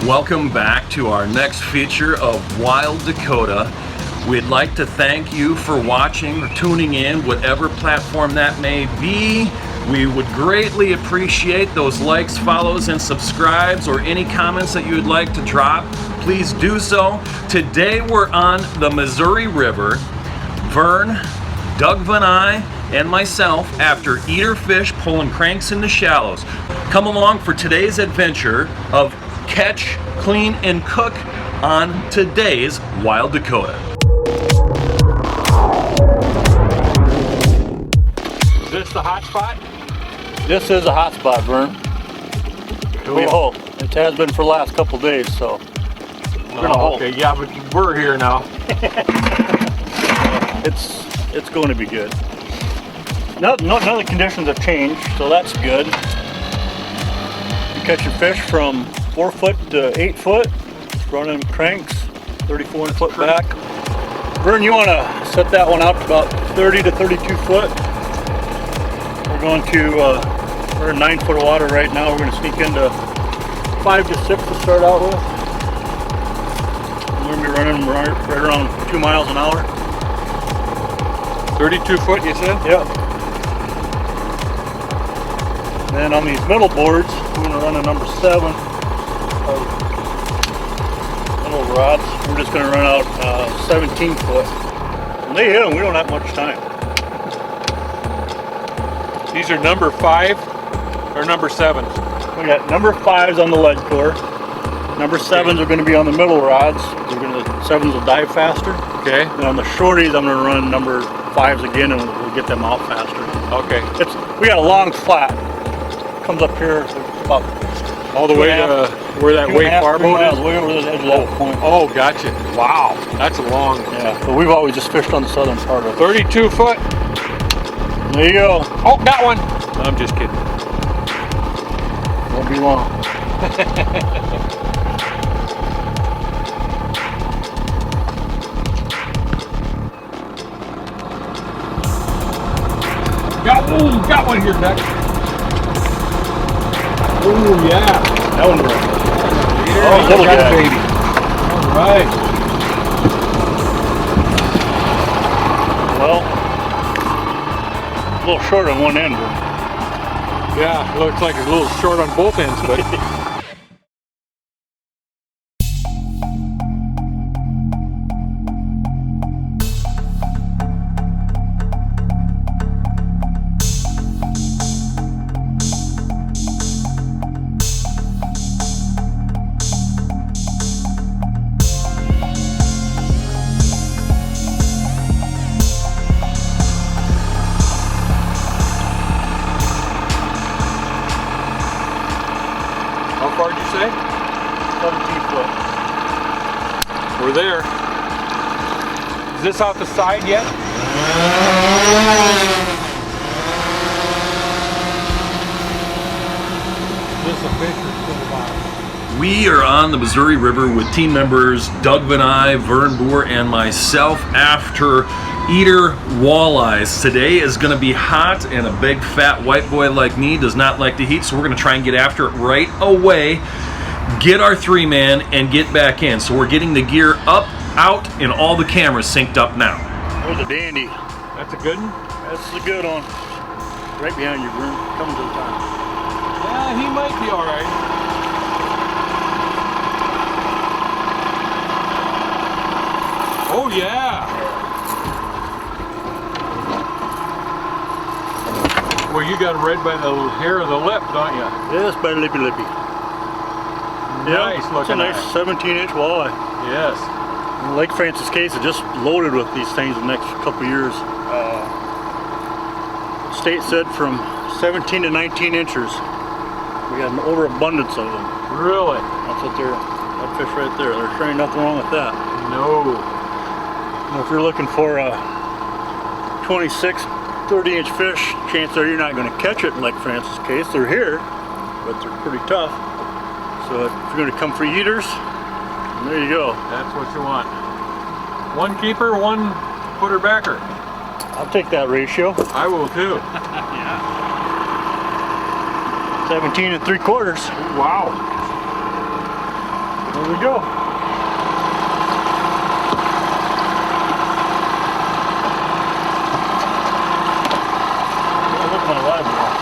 Welcome back to our next feature of Wild Dakota. We'd like to thank you for watching or tuning in, whatever platform that may be. We would greatly appreciate those likes, follows, and subscribes, or any comments that you would like to drop. Please do so. Today we're on the Missouri River. Vern, Doug Van Eye, and myself after eater fish pulling cranks in the shallows. Come along for today's adventure of catch, clean, and cook on today's Wild Dakota. Is this the hot spot? This is a hot spot, Vern. Cool. We hope. It has been for the last couple days, so we're gonna hope. Okay, yeah, but we're here now. It's going to be good. None of the conditions have changed, so that's good. You're catching fish from 4 foot to 8 foot, running cranks, 34 foot back. Vern, you want to set that one out to about 30 to 32 foot. We're going to, we're in 9 foot of water right now. We're going to sneak into 5 to 6 to start out with. We're going to be running right around 2 miles an hour. 32 foot, you said? Yep. Then on these middle boards, we're going to run a number 7 middle rods. We're just going to run out 17 foot. When they hit them, we don't have much time. These are number 5 or number 7? We got number 5s on the lead core. Number 7s are going to be on the middle rods. 7s will dive faster. Okay. And on the shorties, I'm going to run number 5s again, and we'll get them out faster. Okay. We got a long flat. Comes up here about all the way to where that way far boat is? Way over the edge of that point. Oh, gotcha. Wow, that's a long. Yeah, but we've always just fished on the southern part of it. 32 foot. There you go. Oh, got one. No, I'm just kidding. Won't be long. Got one here, Doug. Oh, yeah. That one broke. Yeah, oh, little got guy. a baby. All right. Well, a little short on one end. Yeah, looks like it's a little short on both ends, but. How far did you say? 17 foot. We're there. Is this off the side yet? Is this a fish or still a bottom? We are on the Missouri River with team members Doug Van Eye, Vern Boer, and myself after eater walleyes. Today is going to be hot, and a big fat white boy like me does not like the heat, so we're going to try and get after it right away, get our 3-man, and get back in. So we're getting the gear up, out, and all the cameras synced up now. There's a dandy. That's a good one? That's a good one. Right behind you, Vern. Coming to the top. Yeah, he might be all right. Oh yeah. Well, you got it right by the hair of the lip, don't you? Yes, by lippy lippy. Nice It's a looking. nice 17-inch walleye. Yes. And Lake Francis case is just loaded with these things the next couple of years. State said from 17 to 19 inches. We got an overabundance of them. Really? That's what that fish right there. There's ain't nothing wrong with that. No. And if you're looking for a 26, 30-inch fish, chances are you're not going to catch it in Lake Francis case. They're here, but they're pretty tough. So if you're going to come for eaters, there you go. That's what you want. One keeper, one footer backer. I'll take that ratio. I will too. 17 3/4. Wow. There we go. Look at my live well.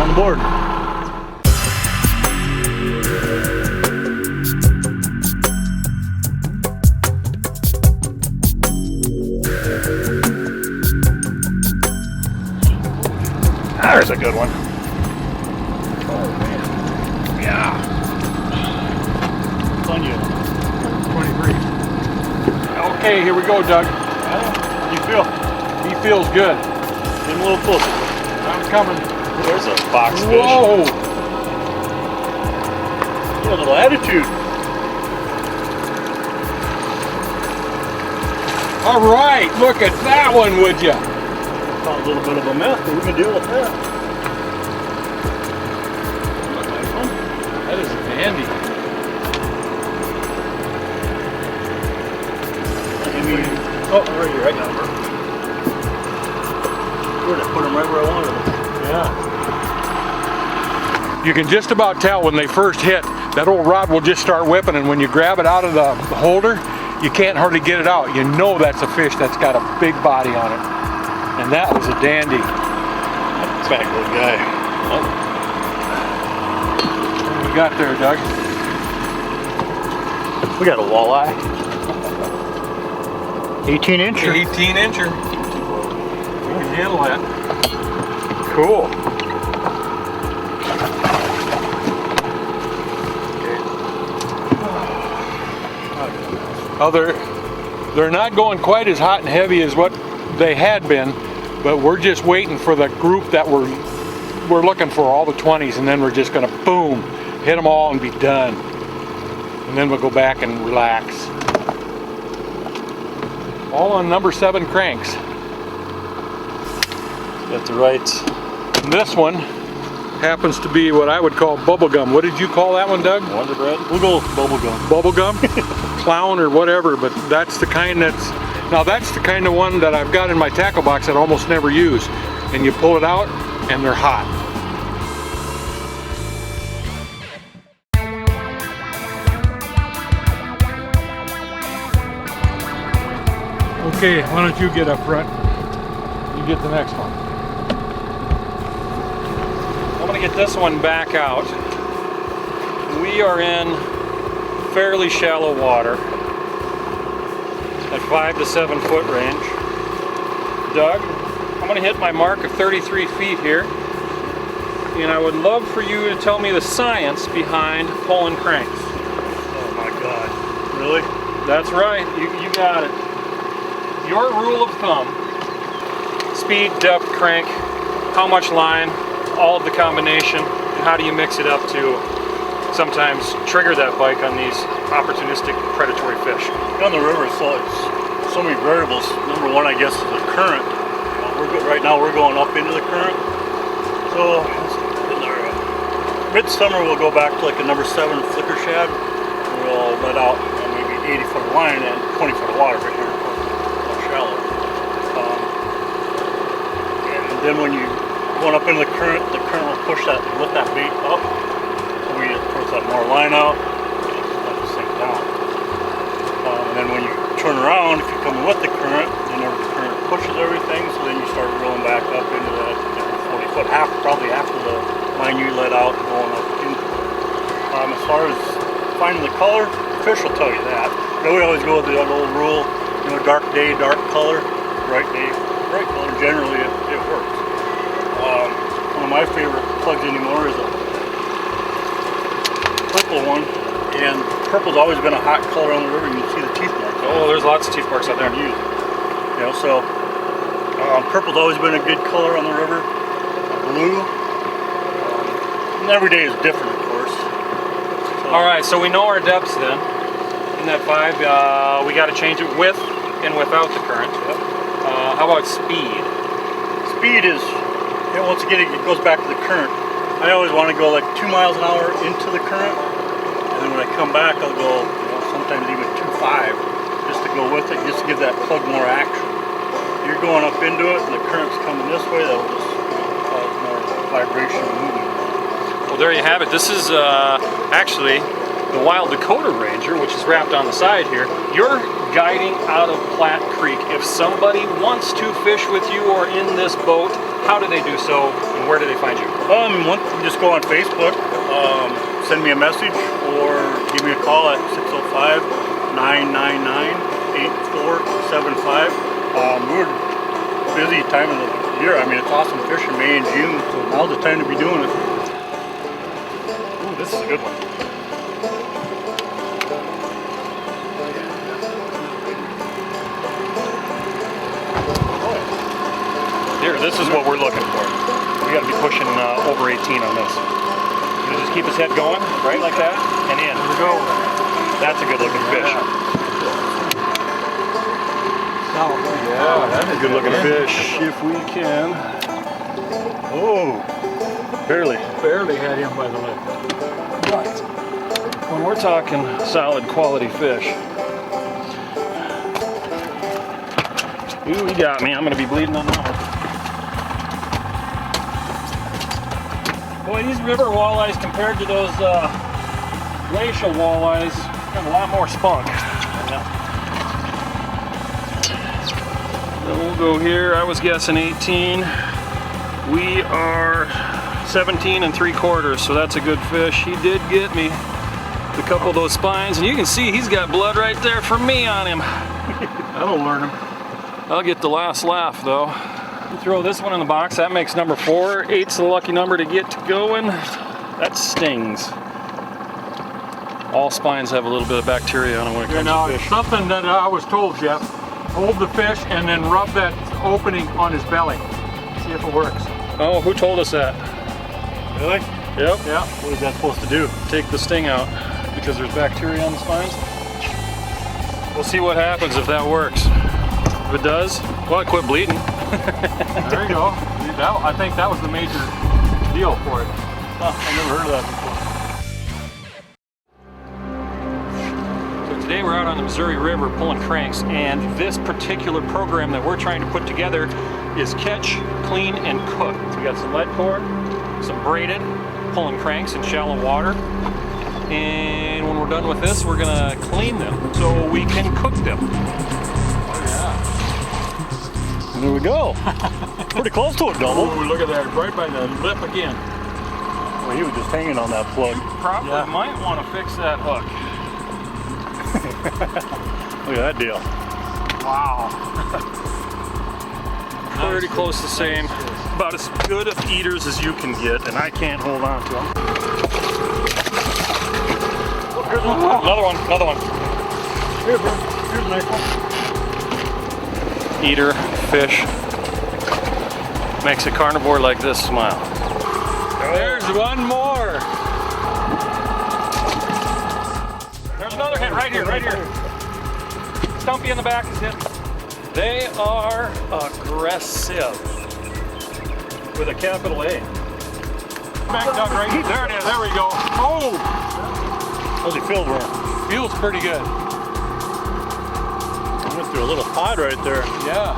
On the board. There's a good one. Oh man. Yeah. It's on you. 23. Okay, here we go, Doug. How do you feel? He feels good. Get him a little closer. I'm coming. There's a box fish. Whoa. Yeah, a little attitude. All right, look at that one, would you? Caught a little bit of a mess, but we can deal with that. Nice one. That is dandy. Oh, right here, I got him. Good, I put him right where I wanted him. Yeah. You can just about tell when they first hit, that old rod will just start whipping, and when you grab it out of the holder, you can't hardly get it out. You know that's a fish that's got a big body on it. And that was a dandy. Fat little guy. What do we got there, Doug? We got a walleye. 18-incher. 18-incher. We can handle that. Cool. Oh, they're not going quite as hot and heavy as what they had been, but we're just waiting for the group that we're looking for, all the 20s, and then we're just gonna boom, hit them all and be done. And then we'll go back and relax. All on number 7 cranks. Got the right. And this one happens to be what I would call bubblegum. What did you call that one, Doug? Wonder Bread. We'll go with bubblegum. Bubblegum? Clown or whatever, but that's the kind that's the kind of one that I've got in my tackle box that I almost never use. And you pull it out and they're hot. Okay, why don't you get up front? You get the next one. I'm gonna get this one back out. We are in fairly shallow water at 5 to 7 foot range. Doug, I'm gonna hit my mark of 33 feet here. And I would love for you to tell me the science behind pulling cranks. Oh my God. Really? That's right, you got it. Your rule of thumb, speed, depth, crank, how much line, all of the combination, and how do you mix it up to sometimes trigger that bite on these opportunistic predatory fish? On the river, so it's so many variables. Number one, I guess, is the current. Right now we're going up into the current. So in our midsummer we'll go back to like a number 7 flicker shad. We'll let out maybe 80-foot line and 20 foot of water right here. Shallow. And then when you going up into the current will push that, lift that bait up. So we push that more line out, let it sink down. And then when you turn around, if you're coming with the current, then the current pushes everything, so then you start rolling back up into that 40 foot, probably after the line you let out, going up into it. As far as finding the color, fish will tell you that. But we always go with the old rule, you know, dark day, dark color, bright day, bright color. Generally, it works. One of my favorite plugs anymore is a purple one, and purple's always been a hot color on the river. You can see the teeth marks. Oh, there's lots of teeth marks out there. You know, so purple's always been a good color on the river. Blue, and every day is different, of course. So, All right, so we know our depths then. In that 5, we got to change it with and without the current. Yep. How about speed? Speed is, you know, once again, it goes back to the current. I always want to go like 2 miles an hour into the current, and then when I come back, I'll go, you know, sometimes even 2.5, just to go with it, just to give that plug more action. You're going up into it, and the current's coming this way, that'll just cause more vibration and movement. Well, there you have it. This is actually the Wild Dakota Ranger, which is wrapped on the side here. You're guiding out of Platte Creek. If somebody wants to fish with you or in this boat, how do they do so, and where do they find you? Just go on Facebook, send me a message, or give me a call at 605-999-8475. We're busy time of the year. I mean, it's awesome fishing May and June, so now's the time to be doing it. Ooh, this is a good one. Here, this is what we're looking for. We got to be pushing over 18 on this. You just keep his head going, right, like that, and in. Here we go. That's a good looking fish. Yeah, that's a good looking fish. If we can. Oh, barely. Barely had him by the leg. But when we're talking solid quality fish, ooh, he got me. I'm going to be bleeding on that one. Boy, these river walleyes compared to those glacial walleyes got a lot more spunk. Then we'll go here. I was guessing 18. We are 17 3/4, so that's a good fish. He did get me a couple of those spines, and you can see he's got blood right there from me on him. That'll learn him. I'll get the last laugh though. You throw this one in the box, that makes number 4. 8's the lucky number to get to going. That stings. All spines have a little bit of bacteria on them when it comes to fish. Something that I was told, Jeff, hold the fish and then rub that opening on his belly. See if it works. Oh, who told us that? Really? Yep. Yeah. What is that supposed to do? Take the sting out because there's bacteria on the spines. We'll see what happens if that works. If it does, well, I quit bleeding. There you go. I think that was the major deal for it. Huh, I never heard of that before. So today we're out on the Missouri River pulling cranks, and this particular program that we're trying to put together is catch, clean, and cook. So we got some lead core, some braided, pulling cranks in shallow water. And when we're done with this, we're gonna clean them so we can cook them. There we go. Pretty close to a double. Ooh, look at that, right by the lip again. Well, he was just hanging on that plug. Probably might want to fix that hook. Look at that deal. Wow. Pretty close to the same. About as good of eaters as you can get, and I can't hold on to them. Here's one. Another one, another one. Here's a nice one. Eater, fish. Makes a carnivore like this smile. There's one more. There's another hit right here, right here. Stumpy in the back is hitting. They are aggressive. With a capital A. Back down right here. There it is. There we go. Oh! How's he feel, bro? Feels pretty good. I went through a little pod right there. Yeah.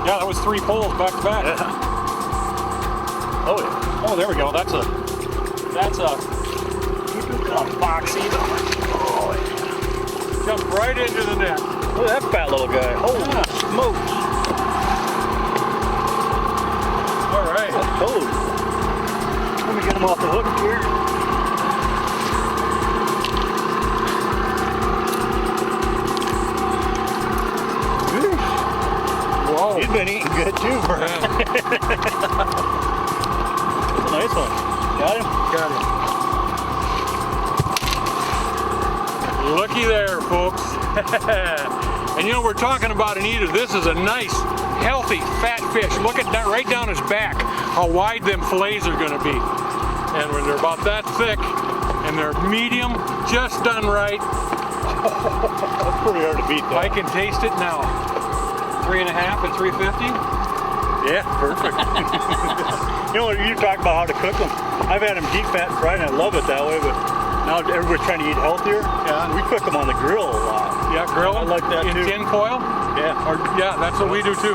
Yeah, that was 3 poles back to back. Yeah. Oh yeah. Oh, there we go. That's a foxy. Oh, Jumped right into the net. Look at that fat little guy. Holy smokes. all right. Oh. Let me get him off the hook here. too, Vern. That's a nice one. Got him? Got him. Looky there, folks. And you know, we're talking about an eater. This is a nice, healthy, fat fish. Look at that right down his back, how wide them fillets are gonna be. And when they're about that thick, and they're medium, just done right, That's pretty hard to beat, though. I can taste it now. 3.5 and 350. Yeah, perfect. You know, you talk about how to cook them. I've had them deep fat and fried, and I love it that way, but now everybody's trying to eat healthier. Yeah. We cook them on the grill a lot. Yeah, grill I like that in too. tin foil. Yeah. Or yeah, that's what we do too.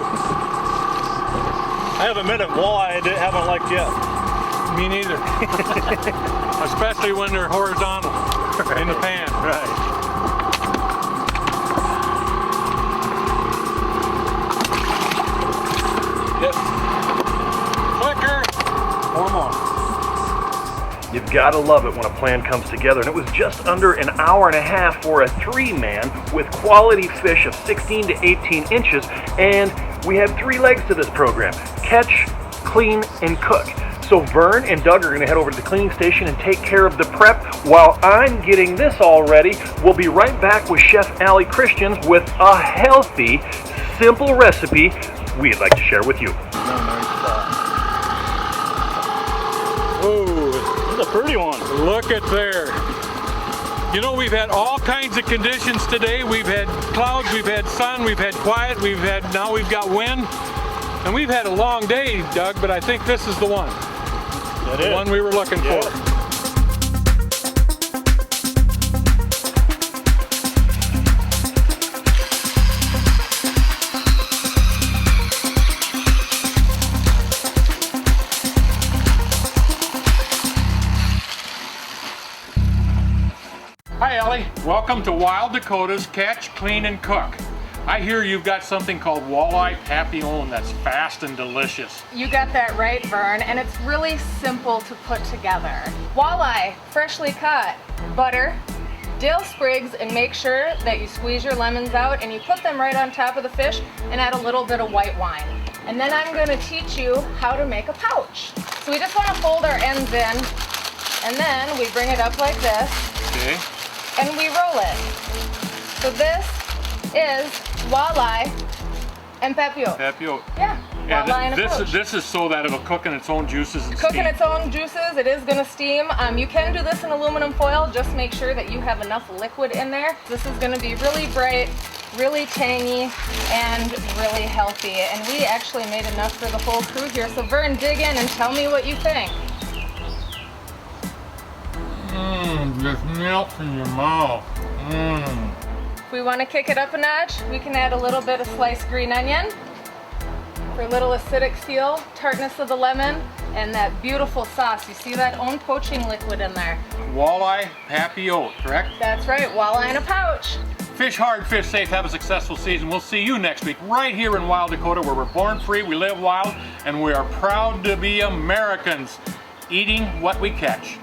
I haven't met a walleye I haven't liked yet. Me neither. Especially when they're horizontal in the pan. Right. Yep. Clicker. One more. You've got to love it when a plan comes together, and it was just under an hour and a half for a 3-man with quality fish of 16 to 18 inches, and we have 3 legs to this program: catch, clean, and cook. So Vern and Doug are going to head over to the cleaning station and take care of the prep while I'm getting this all ready. We'll be right back with Chef Allie Christians with a healthy, simple recipe we'd like to share with you. Oh, This is a pretty one. look at there. You know, we've had all kinds of conditions today. We've had clouds, we've had sun, we've had quiet, now we've got wind. And we've had a long day, Doug, but I think this is the one. That The is. one we were looking Yeah. for. Hi, Ellie. Welcome to Wild Dakota's Catch, Clean, and Cook. I hear you've got something called Walleye Papillote that's fast and delicious. You got that right, Vern, and it's really simple to put together. Walleye, freshly caught, butter, dill sprigs, and make sure that you squeeze your lemons out and you put them right on top of the fish and add a little bit of white wine. And then I'm going to teach you how to make a pouch. So we just want to fold our ends in, and then we bring it up like this, Okay. and we roll it. So this is walleye and papillote. Papillote. Yeah, walleye and a pouch. This is so that it'll cook in its own juices and Cooking steam. its own juices, it is gonna steam. You can do this in aluminum foil, just make sure that you have enough liquid in there. This is gonna be really bright, really tangy, and really healthy. And we actually made enough for the whole crew here. So Vern, dig in and tell me what you think. Just melts in your mouth. If we wanna kick it up a notch, we can add a little bit of sliced green onion for a little acidic feel, tartness of the lemon, and that beautiful sauce. You see that own poaching liquid in there. Walleye Papillote, correct? That's right, walleye in a pouch. Fish hard, fish safe, have a successful season. We'll see you next week right here in Wild Dakota, where we're born free, we live wild, and we are proud to be Americans, eating what we catch.